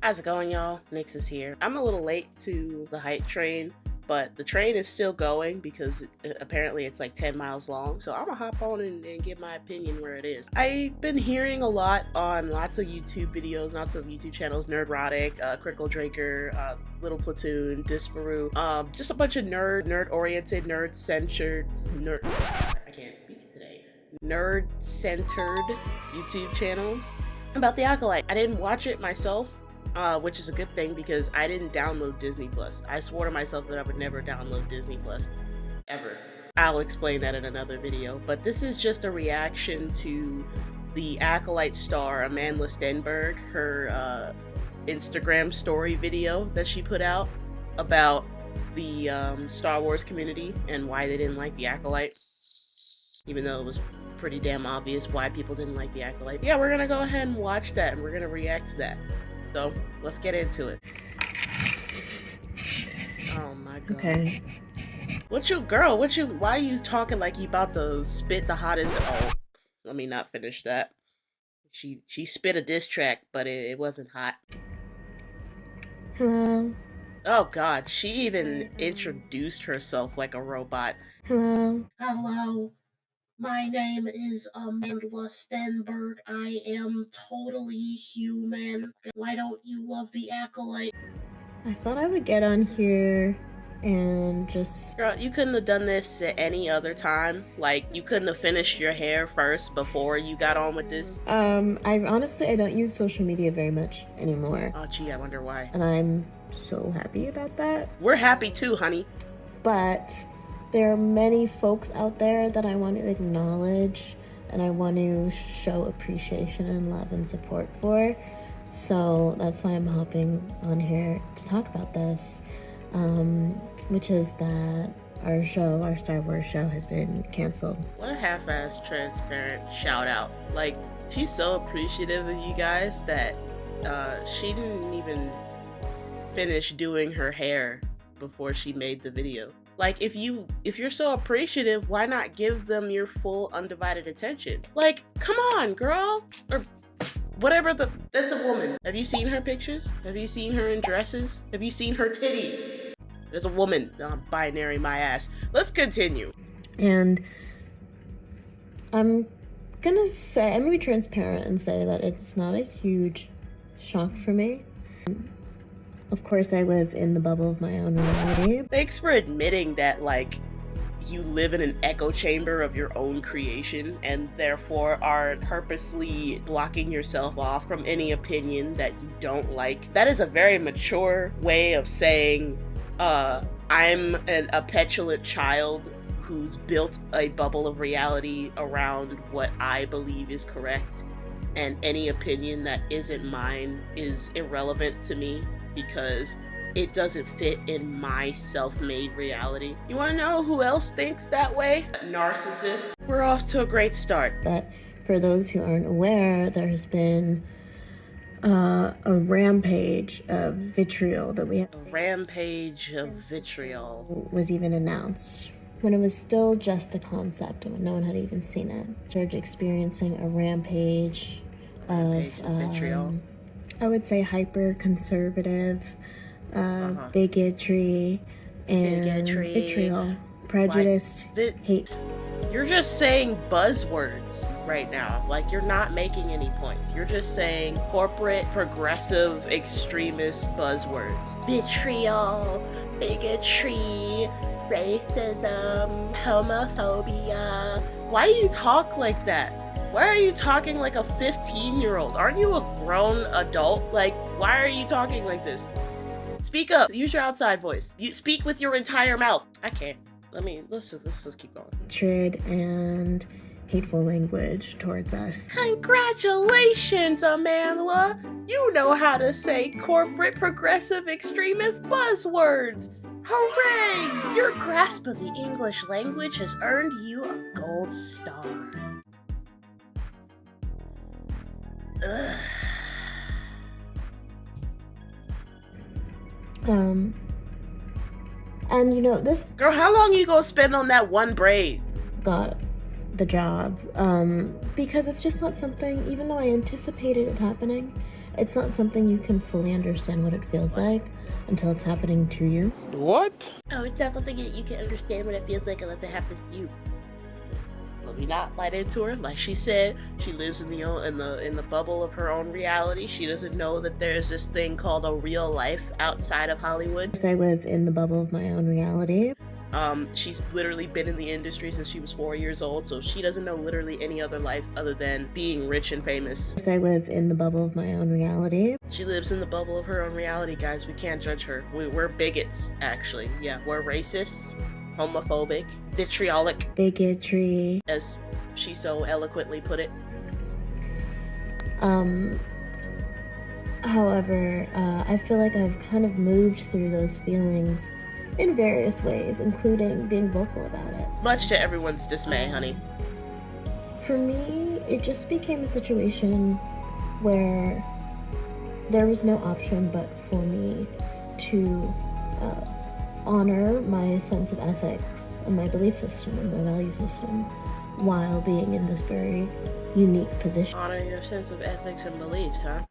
How's it going, y'all? Nyx is here. I'm a little late to the hype train, but the train is still going because apparently it's like 10 miles long, so I'm gonna hop on and give my opinion where it is. I've been hearing a lot on lots of YouTube videos, lots of YouTube channels, Nerdrotic, Critical Drinker, Little Platoon, Disparu, just a bunch of nerd-oriented, nerd-centered, I can't speak today. Nerd-centered YouTube channels about the Acolyte. I didn't watch it myself, which is a good thing because I didn't download Disney Plus. I swore to myself that I would never download Disney Plus, ever. I'll explain that in another video, but this is just a reaction to the Acolyte star Amanda Stenberg, her Instagram story video that she put out about the Star Wars community and why they didn't like the Acolyte, even though it was pretty damn obvious why people didn't like the Acolyte. Yeah, we're gonna go ahead and watch that and we're gonna react to that. So let's get into it. Oh my god. Okay. Why are you talking like you about to spit the hottest? Oh, let me not finish that. She spit a diss track, but it wasn't hot. Hello. Oh god, she even introduced herself like a robot. Hello. Hello. My name is Amanda Stenberg. I am totally human. Why don't you love the Acolyte? I thought I would get on here and just... Girl, you couldn't have done this at any other time. Like, you couldn't have finished your hair first before you got on with this. I don't use social media very much anymore. Oh gee, I wonder why. And I'm so happy about that. We're happy too, honey. But there are many folks out there that I want to acknowledge and I want to show appreciation and love and support for. So that's why I'm hopping on here to talk about this, which is that our Star Wars show has been canceled. What a half-assed transparent shout out. Like, she's so appreciative of you guys that she didn't even finish doing her hair before she made the video. Like, if you're so appreciative, why not give them your full undivided attention? Like, come on, girl. Or whatever that's a woman. Have you seen her pictures? Have you seen her in dresses? Have you seen her titties? There's a woman. Binary my ass. Let's continue. And I'm gonna be transparent and say that it's not a huge shock for me. Of course, I live in the bubble of my own reality. Thanks for admitting that, like, you live in an echo chamber of your own creation and therefore are purposely blocking yourself off from any opinion that you don't like. That is a very mature way of saying, I'm a petulant child who's built a bubble of reality around what I believe is correct, and any opinion that isn't mine is irrelevant to me because it doesn't fit in my self-made reality. You wanna know who else thinks that way? Narcissists. We're off to a great start. But for those who aren't aware, there has been a rampage of vitriol that we have. A rampage of vitriol was even announced when it was still just a concept and when no one had even seen it. Started experiencing a rampage of vitriol. I would say hyper-conservative bigotry and vitriol, prejudiced hate. You're just saying buzzwords right now. Like, you're not making any points. You're just saying corporate, progressive, extremist buzzwords. Vitriol, bigotry, racism, homophobia. Why do you talk like that? Why are you talking like a 15-year-old? Aren't you a grown adult? Like, why are you talking like this? Speak up. Use your outside voice. You speak with your entire mouth. I can't. Let's just keep going. Hatred and hateful language towards us. Congratulations, Amanda. You know how to say corporate, progressive, extremist buzzwords. Hooray! Your grasp of the English language has earned you a gold star. Ugh. And you know, this girl, how long you gonna spend on that one braid? Got the job, because it's just not something, even though I anticipated it happening, It's not something you can fully understand what it feels like until it's happening to you. What? Oh, it's not something that you can understand what it feels like unless it happens to you. Let me not light into her. Like she said, she lives in the bubble of her own reality. She doesn't know that there's this thing called a real life outside of Hollywood. I live in the bubble of my own reality. She's literally been in the industry since she was 4 years old, so she doesn't know literally any other life other than being rich and famous. I live in the bubble of my own reality. She lives in the bubble of her own reality, guys. We can't judge her. We're bigots, actually. Yeah, we're racists, homophobic, vitriolic. Bigotry. As she so eloquently put it. However, I feel like I've kind of moved through those feelings in various ways, including being vocal about it. Much to everyone's dismay, honey. For me, it just became a situation where there was no option but for me to honor my sense of ethics and my belief system and my value system while being in this very unique position. Honor your sense of ethics and beliefs, huh?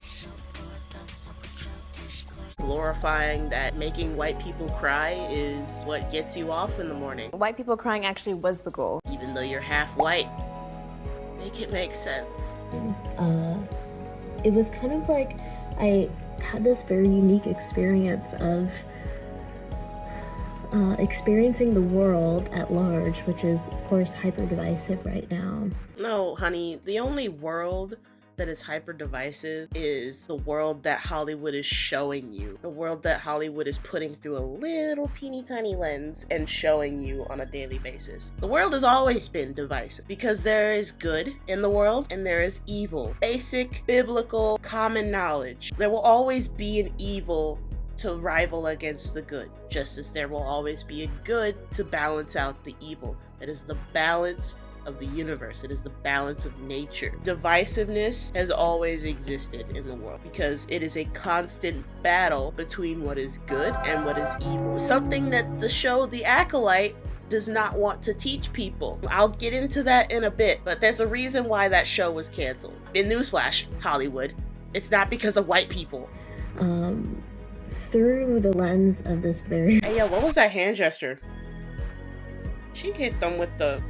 Glorifying that making white people cry is what gets you off in the morning. White people crying actually was the goal. Even though you're half white, make it make sense. It was kind of like I had this very unique experience of experiencing the world at large, which is, of course, hyper divisive right now. No, honey, the only world that is hyper divisive is the world that Hollywood is showing you. The world that Hollywood is putting through a little teeny tiny lens and showing you on a daily basis. The world has always been divisive because there is good in the world and there is evil. Basic, biblical, common knowledge. There will always be an evil to rival against the good, just as there will always be a good to balance out the evil. It is the balance of the universe. It is the balance of nature. Divisiveness has always existed in the world because it is a constant battle between what is good and what is evil. Something that the show The Acolyte does not want to teach people. I'll get into that in a bit, but there's a reason why that show was canceled. In newsflash, Hollywood, it's not because of white people. Through the lens of this very... Hey, yo, what was that hand gesture? She hit them with the...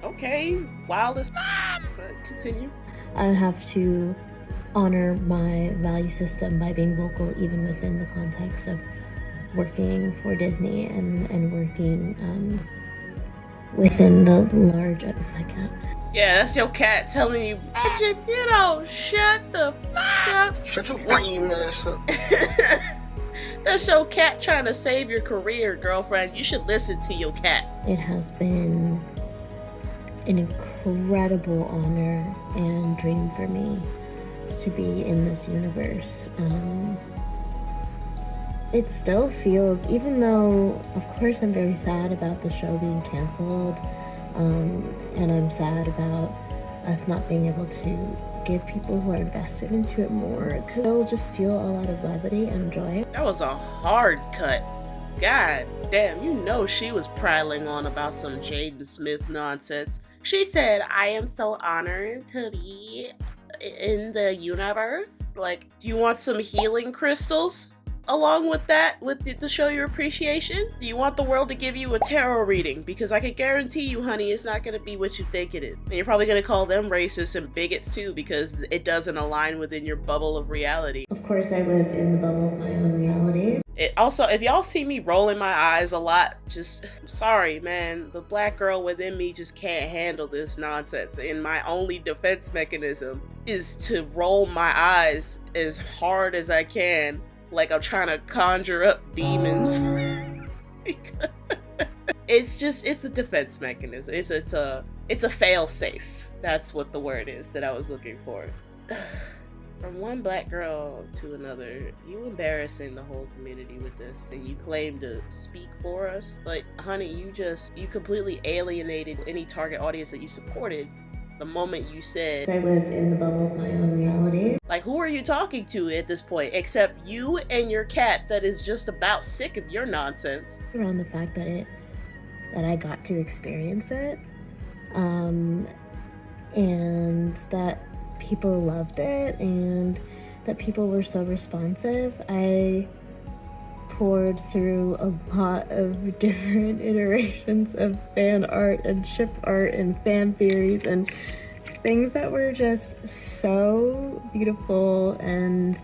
Okay, wildest... Continue. I would have to honor my value system by being vocal even within the context of working for Disney and working within the large... my cat. Yeah, that's your cat telling you, you know, shut the fuck up. Shut your lame ass up. That's your cat trying to save your career, girlfriend. You should listen to your cat. It has been an incredible honor and dream for me to be in this universe. It still feels, even though, of course, I'm very sad about the show being canceled, and I'm sad about us not being able to give people who are invested into it more, because they'll just feel a lot of levity and joy. That was a hard cut. God damn, you know she was prattling on about some Jaden Smith nonsense. She said, I am so honored to be in the universe. Like, do you want some healing crystals along with that, to show your appreciation? Do you want the world to give you a tarot reading? Because I can guarantee you, honey, it's not going to be what you think it is. And you're probably going to call them racist and bigots too, because it doesn't align within your bubble of reality. Of course, I live in the bubble of my own reality. Also, if y'all see me rolling my eyes a lot, just, I'm sorry, man. The black girl within me just can't handle this nonsense. And my only defense mechanism is to roll my eyes as hard as I can, like I'm trying to conjure up demons. It's a defense mechanism. It's a fail safe. That's what the word is that I was looking for. From one black girl to another, you embarrassing the whole community with this, and you claim to speak for us. But honey, you completely alienated any target audience that you supported the moment you said, I live in the bubble of my own reality. Like, who are you talking to at this point? Except you and your cat that is just about sick of your nonsense. Around the fact that I got to experience it, and that people loved it and that people were so responsive. I poured through a lot of different iterations of fan art and ship art and fan theories and things that were just so beautiful and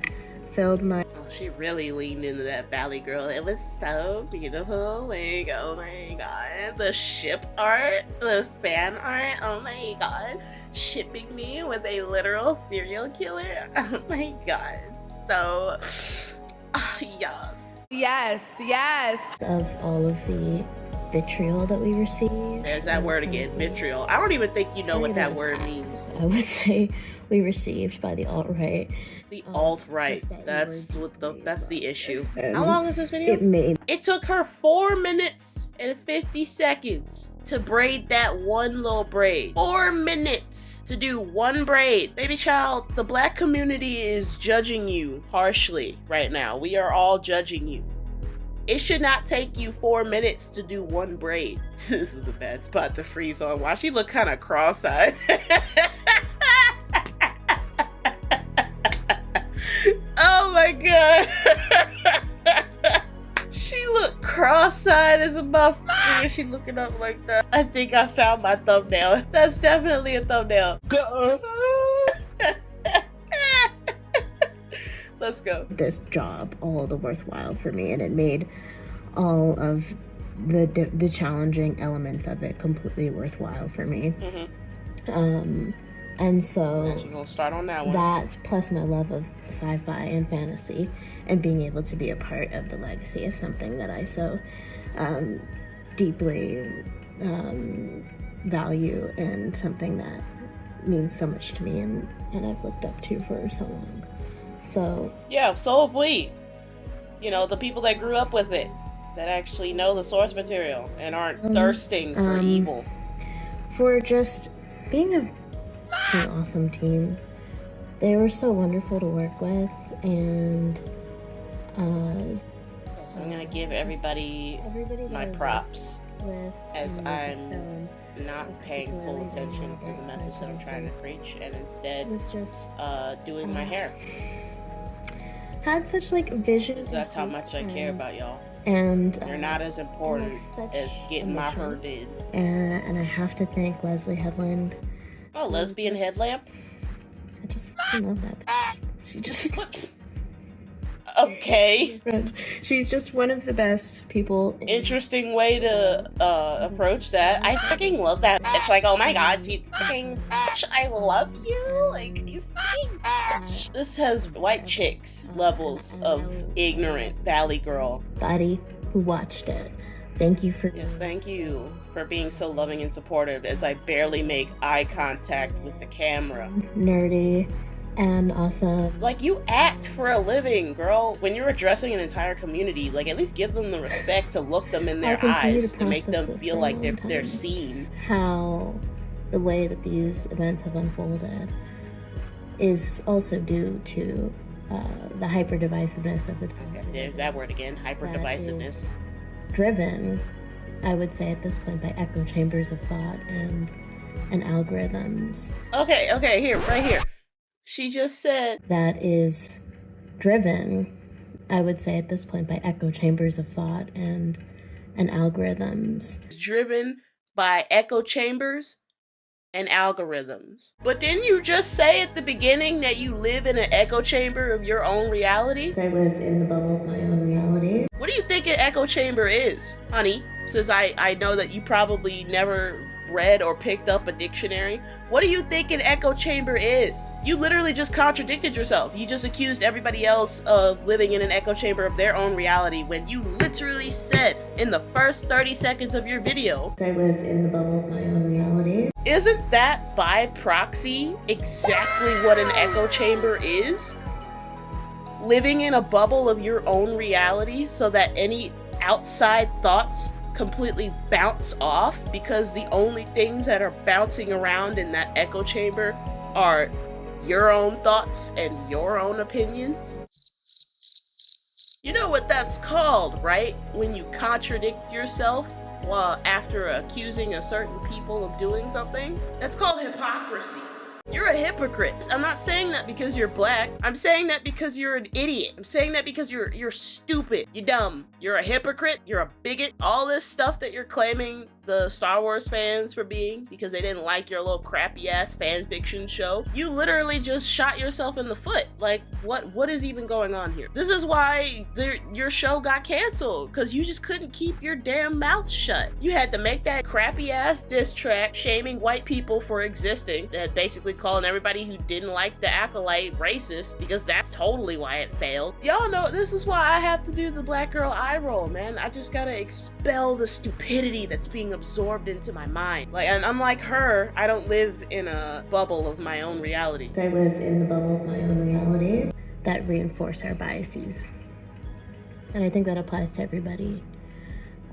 filled my... Oh, she really leaned into that Valley Girl. It was so beautiful. Like, oh my god. The ship art, the fan art, oh my god. Shipping me with a literal serial killer. Oh my god. So, yes. Yes, yes. Of all of the vitriol that we received. There's that word again, vitriol. I don't even think you know what that word means. I would say we received by the alt-right. The alt-right. That's the issue. How Um, long is this video? It took her 4 minutes and 50 seconds to braid that one little braid. 4 minutes to do one braid. Baby child, the black community is judging you harshly right now. We are all judging you. It should not take you 4 minutes to do one braid. This was a bad spot to freeze on. Why she look kind of cross-eyed? Oh my god. She looked cross-eyed as a motherfucker when she looking up like that. I think I found my thumbnail. That's definitely a thumbnail. Let's go. This job all the worthwhile for me, and it made all of the challenging elements of it completely worthwhile for me. And so She's gonna start on that one. that's plus my love of sci-fi and fantasy and being able to be a part of the legacy of something that I so deeply value and something that means so much to me and I've looked up to for so long. So yeah, so have we. You know, the people that grew up with it, that actually know the source material and aren't thirsting for evil. For just being an awesome team. They were so wonderful to work with, and So I'm gonna give everybody my props as I'm not paying full attention to the message that I'm trying to preach and instead was just doing my hair. had such like vision. Because that's how much I care about y'all. And You're not as important as getting my hair emotion. did. And I have to thank Leslie Headland. Oh, lesbian headlamp? I just fucking love that bitch. She just Okay. she's just one of the best people. Interesting way to approach that. I fucking love that bitch. Like, oh my god, you fucking bitch, I love you. Like, you fucking bitch. This has white chicks levels of ignorant Valley Girl. Buddy who watched it. Thank you for Yes, thank you for being so loving and supportive as I barely make eye contact with the camera. nerdy and awesome. Like, you act for a living, girl. When you're addressing an entire community, like, at least give them the respect to look them in their eyes to make them feel like they're seen. How the way that these events have unfolded is also due to the hyper divisiveness of the time. Okay, there's that word again, hyper divisiveness. Driven, I would say at this point, by echo chambers of thought and algorithms. Okay, here, right here. She just said That is driven, I would say at this point, by echo chambers of thought and algorithms. driven by echo chambers and algorithms. But didn't you just say at the beginning that you live in an echo chamber of your own reality? I live in the bubble of my own reality. What do you think an echo chamber is, honey? Since I know that you probably never read or picked up a dictionary. What do you think an echo chamber is? You literally just contradicted yourself. You just accused everybody else of living in an echo chamber of their own reality when you literally said in the first 30 seconds of your video, I live in the bubble of my own reality. isn't that by proxy exactly what an echo chamber is? Living in a bubble of your own reality so that any outside thoughts completely bounce off, because the only things that are bouncing around in that echo chamber are your own thoughts and your own opinions. You know what that's called, right? When you contradict yourself while after accusing a certain people of doing something? That's called hypocrisy. You're a hypocrite. I'm not saying that because you're black. I'm saying that because you're an idiot. I'm saying that because you're stupid. You're dumb. You're a hypocrite. You're a bigot. All this stuff that you're claiming the Star Wars fans for being because they didn't like your little crappy ass fan fiction show. You literally just shot yourself in the foot. Like, what is even going on here? This is why your show got canceled, because you just couldn't keep your damn mouth shut. You had to make that crappy ass diss track shaming white people for existing, that basically calling everybody who didn't like the Acolyte racist, because that's totally why it failed. Y'all know this is why I have to do the black girl eye roll, man. I just gotta expel the stupidity that's being absorbed into my mind. Like, and unlike her, I don't live in a bubble of my own reality. I live in the bubble of my own reality that reinforce our biases. And I think that applies to everybody.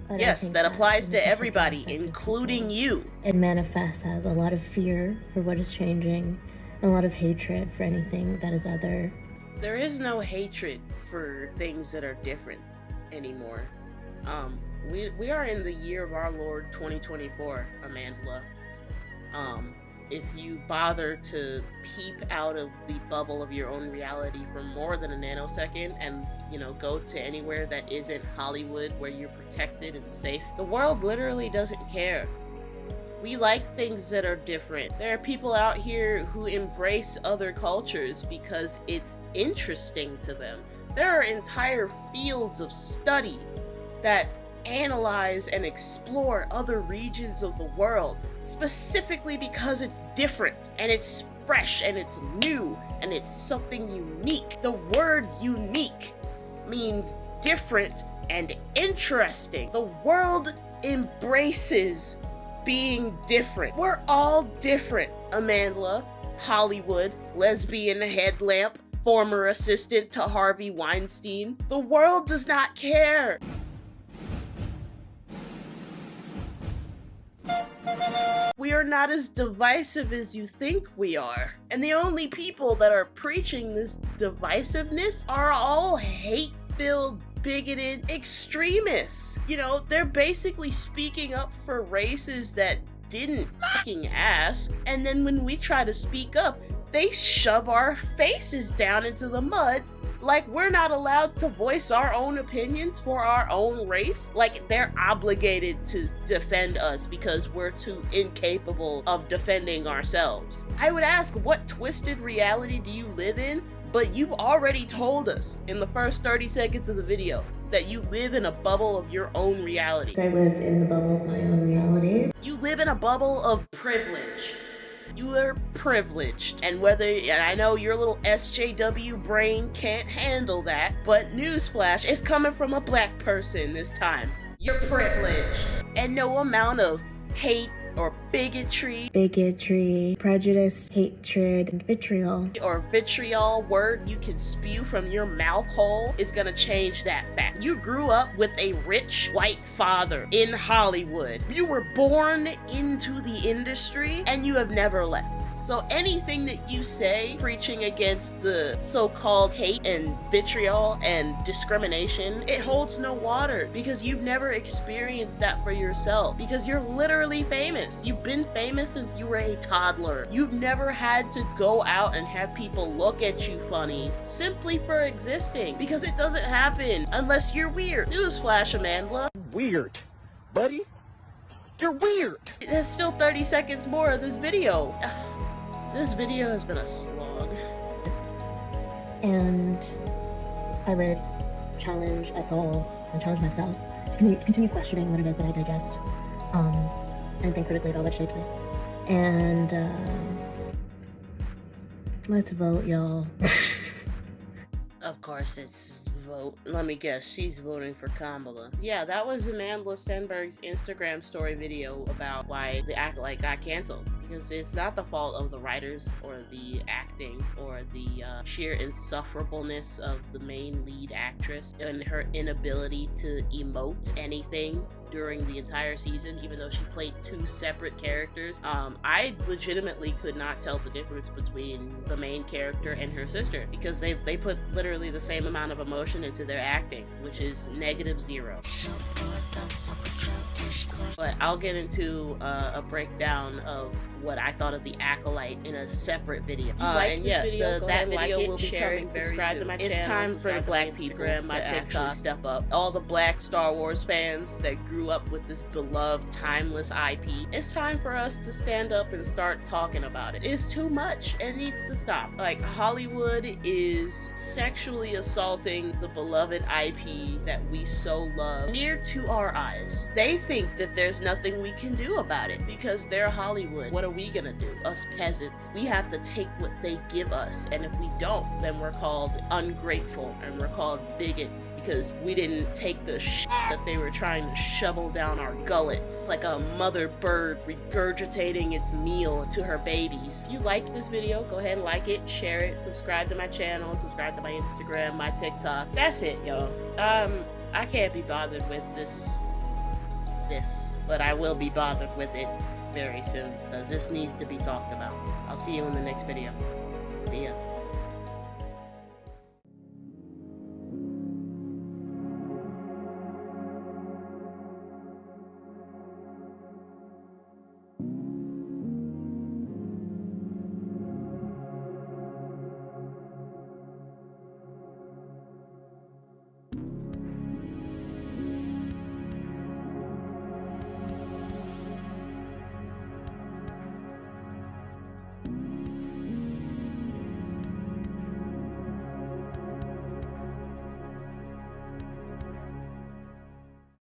But yes, that applies to everybody, including you. It manifests as a lot of fear for what is changing, and a lot of hatred for anything that is other. There is no hatred for things that are different anymore. We are in the year of our Lord 2024, Amandla. If you bother to peep out of the bubble of your own reality for more than a nanosecond and, go to anywhere that isn't Hollywood where you're protected and safe, the world literally doesn't care. We like things that are different. There are people out here who embrace other cultures because it's interesting to them. There are entire fields of study that analyze and explore other regions of the world specifically because it's different and it's fresh and it's new and it's something unique. The word unique means different and interesting. The world embraces being different. We're all different, Amandla, Hollywood, lesbian headlamp, former assistant to Harvey Weinstein. The world does not care. We are not as divisive as you think we are. And the only people that are preaching this divisiveness are all hate-filled, bigoted extremists. They're basically speaking up for races that didn't fucking ask. And then when we try to speak up, they shove our faces down into the mud like we're not allowed to voice our own opinions for our own race. Like they're obligated to defend us because we're too incapable of defending ourselves. I would ask, what twisted reality do you live in? But you've already told us in the first 30 seconds of the video that you live in a bubble of your own reality. I live in the bubble of my own reality. You live in a bubble of privilege. You are privileged, and I know your little SJW brain can't handle that, but newsflash, it's coming from a black person this time. You're privileged, and no amount of hate or bigotry, prejudice, hatred, and vitriol word you can spew from your mouth hole is gonna change that fact. You grew up with a rich white father in Hollywood. You were born into the industry and you have never left. So anything that you say preaching against the so-called hate and vitriol and discrimination, it holds no water because you've never experienced that for yourself, because you're literally famous. You've been famous since you were a toddler. You've never had to go out and have people look at you funny simply for existing, because it doesn't happen unless you're weird. Newsflash, Amandla. Weird, buddy. You're weird. There's still 30 seconds more of this video. This video has been a slog. And I would challenge us all, and challenge myself, to continue questioning what it is that I digest, and think critically about what shapes it. And let's vote, y'all. Of course it's vote. Let me guess, she's voting for Kamala. Yeah, that was Amanda Stenberg's Instagram story video about why the Acolyte got canceled. Because it's not the fault of the writers or the acting or the sheer insufferableness of the main lead actress and her inability to emote anything during the entire season, even though she played two separate characters. I legitimately could not tell the difference between the main character and her sister, because they put literally the same amount of emotion into their acting, which is -0. But I'll get into a breakdown of what I thought of the Acolyte in a separate video. And yeah, that video will be coming. Subscribe to my channel. It's time for the black people to actually step up. All the black Star Wars fans that grew up with this beloved, timeless IP. It's time for us to stand up and start talking about it. It's too much. It needs to stop. Like, Hollywood is sexually assaulting the beloved IP that we so love near to our eyes. They think that there's nothing we can do about it because they're Hollywood. What are we gonna do? Us peasants. We have to take what they give us, and if we don't, then we're called ungrateful and we're called bigots because we didn't take the shit that they were trying to shovel down our gullets like a mother bird regurgitating its meal to her babies. If you like this video, go ahead and like it, share it, subscribe to my channel, subscribe to my Instagram, my TikTok. That's it, yo. I can't be bothered with this, but I will be bothered with it very soon because this needs to be talked about. I'll see you in the next video. See ya.